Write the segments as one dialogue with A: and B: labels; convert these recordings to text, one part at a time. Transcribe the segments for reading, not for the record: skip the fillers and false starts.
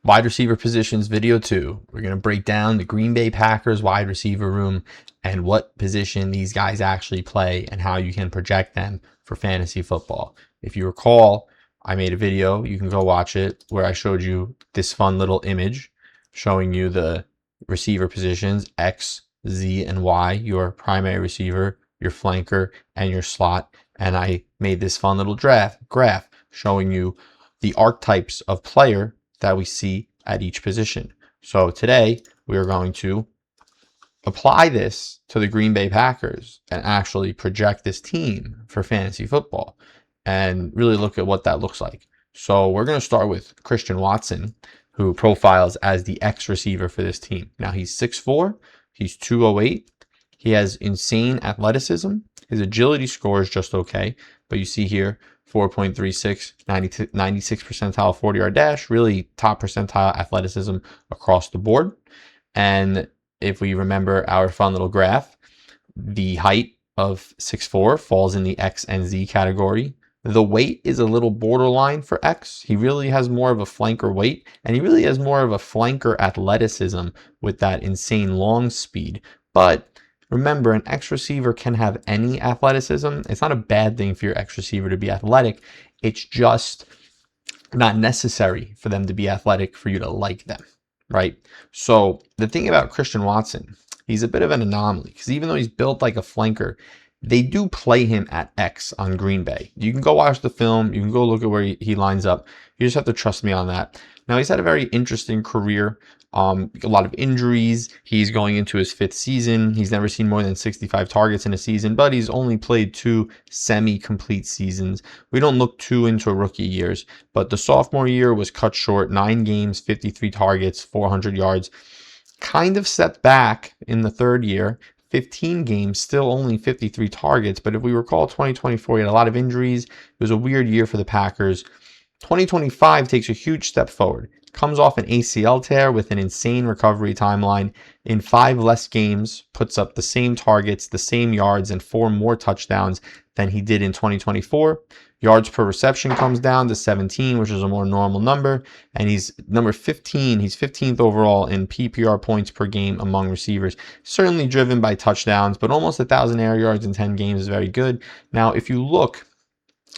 A: Wide receiver positions video 2. We're going to break down the Green Bay Packers wide receiver room and what position these guys actually play and how you can project them for fantasy football. If you recall, I made a video, you can go watch it, where I showed you this fun little image showing you the receiver positions, X, Z, and Y, your primary receiver, your flanker, and your slot. And I made this fun little graph showing you the archetypes of player that we see at each position. So today we are going to apply this to the Green Bay Packers and actually project this team for fantasy football and really look at what that looks like. So we're going to start with Christian Watson, who profiles as the X receiver for this team. Now he's 6'4", he's 208, he has insane athleticism. His agility score is just okay, but you see here 4.36, 96 percentile 40-yard dash, really top percentile athleticism across the board. And if we remember our fun little graph, the height of 6'4" falls in the X and Z category. The weight is a little borderline for X. He really has more of a flanker weight, and he really has more of a flanker athleticism with that insane long speed. But remember, an X receiver can have any athleticism. It's not a bad thing for your X receiver to be athletic. It's just not necessary for them to be athletic for you to like them, right? So the thing about Christian Watson, he's a bit of an anomaly because even though he's built like a flanker, they do play him at X on Green Bay. You can go watch the film. You can go look at where he lines up. You just have to trust me on that. Now, he's had a very interesting career. A lot of injuries. He's going into his 5th season. He's never seen more than 65 targets in a season, but he's only played 2 semi-complete seasons. We don't look too into rookie years, but the sophomore year was cut short. 9 games, 53 targets, 400 yards. Kind of stepped back in the 3rd year. 15 games, still only 53 targets. But if we recall 2024, he had a lot of injuries. It was a weird year for the Packers. 2025 takes a huge step forward. Comes off an ACL tear with an insane recovery timeline. In 5 less games, puts up the same targets, the same yards, and 4 more touchdowns than he did in 2024. Yards per reception comes down to 17, which is a more normal number. And he's number 15. He's 15th overall in PPR points per game among receivers. Certainly driven by touchdowns, but almost 1,000 air yards in 10 games is very good. Now, if you look,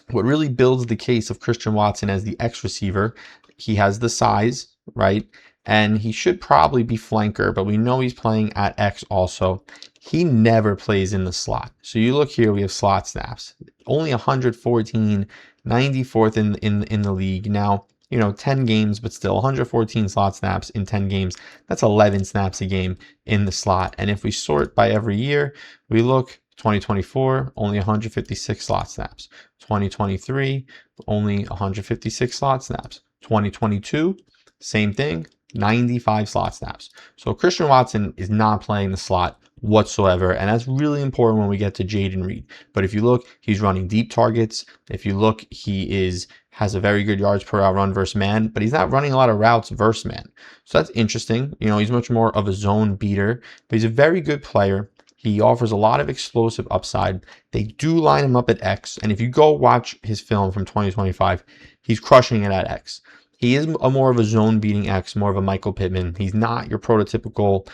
A: what really builds the case of Christian Watson as the X receiver, he has the size, right? And he should probably be flanker, but we know he's playing at X also. He never plays in the slot. So you look here, we have slot snaps. Only 114, 94th in the league. Now, 10 games, but still 114 slot snaps in 10 games. That's 11 snaps a game in the slot. And if we sort by every year, we look 2024, only 156 slot snaps. 2023, only 156 slot snaps. 2022, same thing, 95 slot snaps. So Christian Watson is not playing the slot whatsoever, and that's really important when we get to Jayden Reed. But if you look, he's running deep targets. If you look, he has a very good yards per out run versus man, but he's not running a lot of routes versus man. So that's interesting. He's much more of a zone beater, but he's a very good player. He offers a lot of explosive upside. They do line him up at X, and if you go watch his film from 2025, he's crushing it at X. He is more of a zone-beating X, more of a Michael Pittman. He's not your prototypical,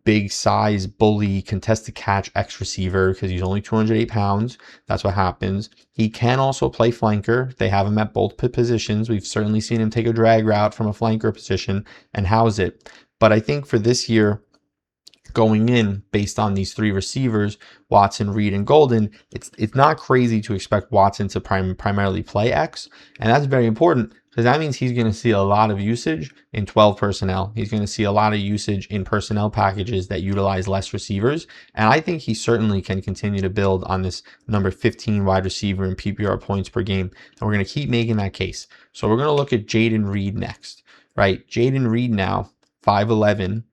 A: big size, bully, contested catch X receiver because he's only 208 pounds. That's what happens. He can also play flanker. They have him at both positions. We've certainly seen him take a drag route from a flanker position and house it. But I think for this year, going in based on these 3 receivers, Watson, Reed, and Golden, it's not crazy to expect Watson to primarily play X, and that's very important because that means he's going to see a lot of usage in 12 personnel. He's going to see a lot of usage in personnel packages that utilize less receivers, and I think he certainly can continue to build on this number 15 wide receiver in PPR points per game, and we're going to keep making that case. So we're going to look at Jayden Reed next, right? Jayden Reed now, 5'11",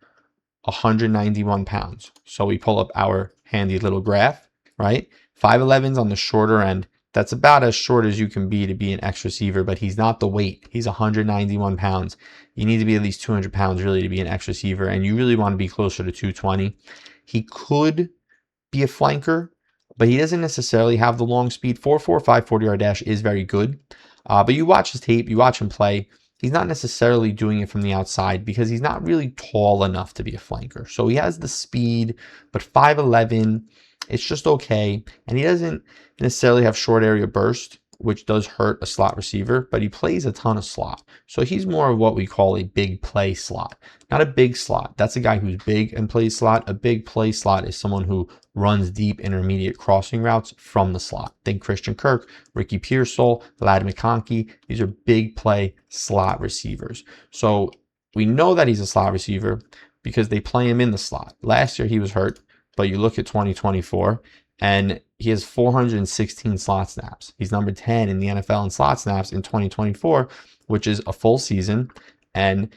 A: 191 pounds. So we pull up our handy little graph, right? 5'11's on the shorter end. That's about as short as you can be to be an X receiver, but he's not the weight. He's 191 pounds. You need to be at least 200 pounds really to be an X receiver, and you really want to be closer to 220. He could be a flanker, but he doesn't necessarily have the long speed. 4.45 40-yard dash is very good. But you watch his tape, you watch him play. he's not necessarily doing it from the outside because he's not really tall enough to be a flanker. So he has the speed, but 5'11", it's just okay. And he doesn't necessarily have short area burst, which does hurt a slot receiver, but he plays a ton of slot. So he's more of what we call a big play slot, not a big slot. That's a guy who's big and plays slot. A big play slot is someone who runs deep intermediate crossing routes from the slot. Think Christian Kirk, Ricky Pearsall, Ladd McConkey. These are big play slot receivers. So we know that he's a slot receiver because they play him in the slot. Last year he was hurt, but you look at 2024 and he has 416 slot snaps. He's number 10 in the NFL in slot snaps in 2024, which is a full season and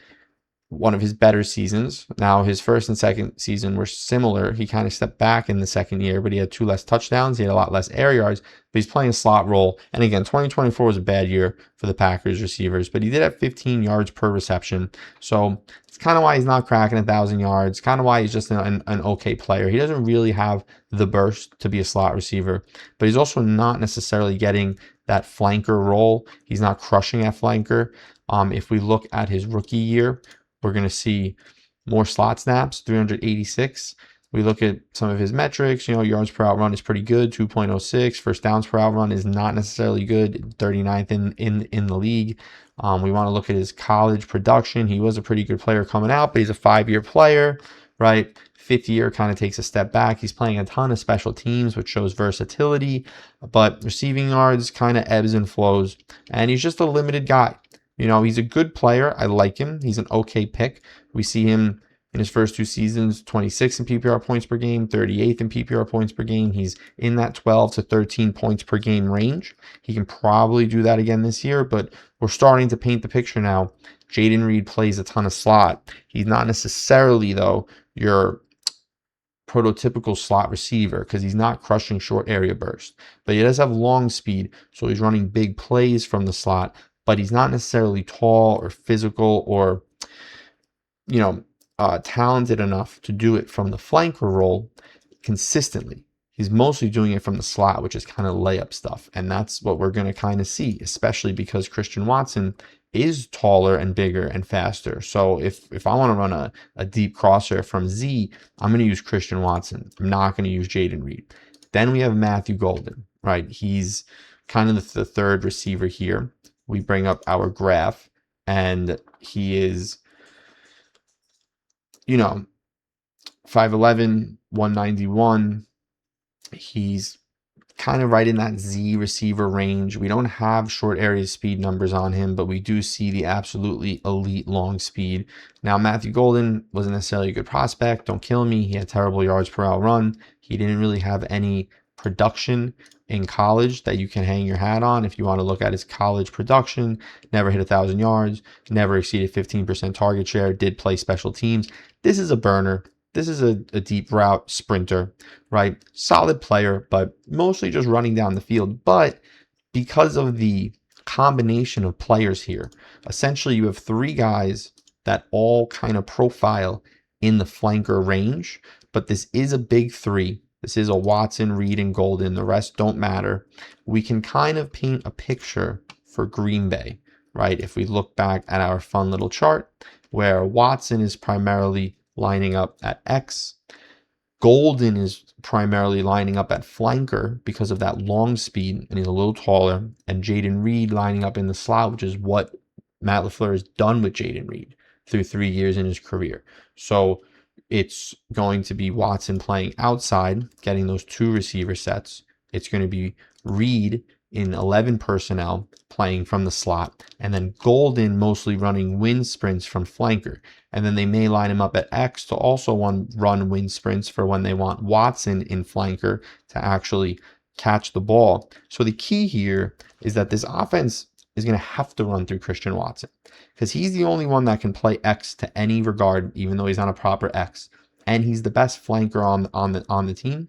A: one of his better seasons. Now, his first and second season were similar. He kind of stepped back in the second year, but he had 2 less touchdowns. He had a lot less air yards, but he's playing a slot role. And again, 2024 was a bad year for the Packers receivers, but he did have 15 yards per reception. So it's kind of why he's not cracking 1,000 yards, kind of why he's just an okay player. He doesn't really have the burst to be a slot receiver, but he's also not necessarily getting that flanker role. He's not crushing at flanker. If we look at his rookie year, we're going to see more slot snaps, 386. We look at some of his metrics, yards per out run is pretty good, 2.06. First downs per out run is not necessarily good, 39th in the league. We want to look at his college production. He was a pretty good player coming out, but he's a 5-year player, right? 5th year kind of takes a step back. He's playing a ton of special teams, which shows versatility, but receiving yards kind of ebbs and flows, and he's just a limited guy. He's a good player. I like him. He's an okay pick. We see him in his first 2 seasons, 26 in PPR points per game, 38th in PPR points per game. He's in that 12 to 13 points per game range. He can probably do that again this year, but we're starting to paint the picture now. Jayden Reed plays a ton of slot. He's not necessarily, though, your prototypical slot receiver because he's not crushing short area burst, but he does have long speed. So he's running big plays from the slot, but he's not necessarily tall or physical or, talented enough to do it from the flanker role consistently. He's mostly doing it from the slot, which is kind of layup stuff. And that's what we're going to kind of see, especially because Christian Watson is taller and bigger and faster. So if I want to run a deep crosser from Z, I'm going to use Christian Watson. I'm not going to use Jayden Reed. Then we have Matthew Golden, right? He's kind of the third receiver here. We bring up our graph, and he is, 5'11", 191. He's kind of right in that Z receiver range. We don't have short area speed numbers on him, but we do see the absolutely elite long speed. Now, Matthew Golden wasn't necessarily a good prospect. Don't kill me. He had terrible yards per out run. He didn't really have any production in college that you can hang your hat on. If you want to look at his college production, never hit 1,000 yards, never exceeded 15% target share, did play special teams. This is a burner. This is a deep route sprinter, right? Solid player, but mostly just running down the field. But because of the combination of players here, essentially you have 3 guys that all kind of profile in the flanker range, but this is a big 3. This is a Watson, Reed, and Golden. The rest don't matter. We can kind of paint a picture for Green Bay, right? If we look back at our fun little chart where Watson is primarily lining up at X, Golden is primarily lining up at flanker because of that long speed, and he's a little taller, and Jayden Reed lining up in the slot, which is what Matt LaFleur has done with Jayden Reed through 3 years in his career. So it's going to be Watson playing outside, getting those 2 receiver sets. It's going to be Reed in 11 personnel playing from the slot, and then Golden mostly running wind sprints from flanker. And then they may line him up at X to also run wind sprints for when they want Watson in flanker to actually catch the ball. So the key here is that this offense is going to have to run through Christian Watson because he's the only one that can play X to any regard, even though he's not a proper X. And he's the best flanker on the team.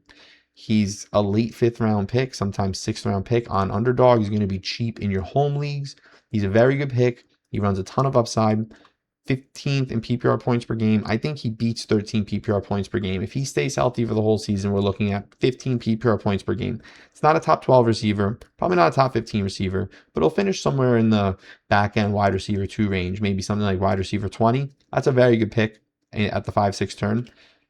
A: He's a late 5th round pick, sometimes 6th round pick on underdog. He's going to be cheap in your home leagues. He's a very good pick. He runs a ton of upside. 15th in PPR points per game. I think he beats 13 PPR points per game. If he stays healthy for the whole season, we're looking at 15 PPR points per game. It's not a top 12 receiver, probably not a top 15 receiver, but he'll finish somewhere in the back end wide receiver 2 range, maybe something like wide receiver 20. That's a very good pick at the 5-6 turn.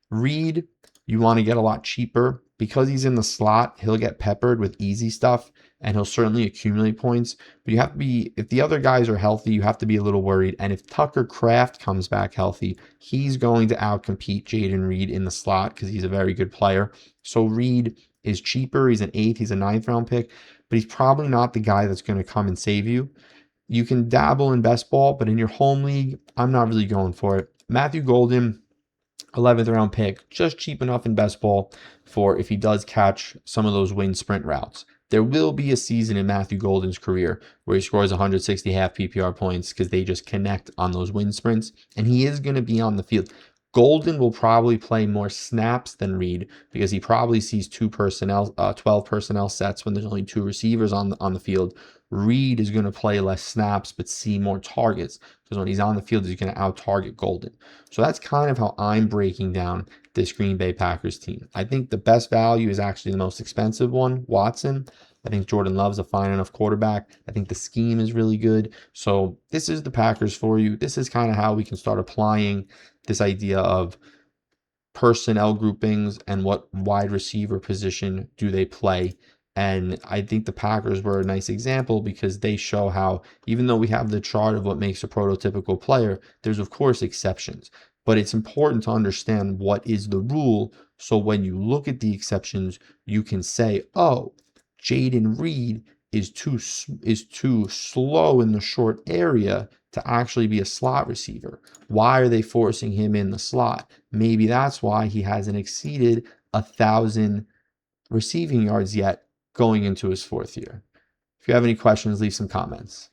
A: Reed, you want to get a lot cheaper. Because he's in the slot, he'll get peppered with easy stuff and he'll certainly accumulate points. But you have to be, if the other guys are healthy, you have to be a little worried. And if Tucker Kraft comes back healthy, he's going to outcompete Jayden Reed in the slot because he's a very good player. So Reed is cheaper. He's an 8th, he's a 9th round pick, but he's probably not the guy that's going to come and save you. You can dabble in best ball, but in your home league, I'm not really going for it. Matthew Golden, 11th round pick, just cheap enough in best ball for if he does catch some of those wing sprint routes. There will be a season in Matthew Golden's career where he scores 160 half PPR points because they just connect on those wing sprints, and he is going to be on the field. Golden will probably play more snaps than Reed because he probably sees 12 personnel sets when there's only 2 receivers on the field. Reed is going to play less snaps but see more targets because when he's on the field, he's going to out-target Golden. So that's kind of how I'm breaking down this Green Bay Packers team. I think the best value is actually the most expensive one, Watson. I think Jordan Love's a fine enough quarterback. I think the scheme is really good. So this is the Packers for you. This is kind of how we can start applying this idea of personnel groupings and what wide receiver position do they play. And I think the Packers were a nice example because they show how, even though we have the chart of what makes a prototypical player, there's of course exceptions. But it's important to understand what is the rule. So when you look at the exceptions, you can say, oh, Jayden Reed is too slow in the short area to actually be a slot receiver. Why are they forcing him in the slot? Maybe that's why he hasn't exceeded 1,000 receiving yards yet going into his 4th year. If you have any questions, leave some comments.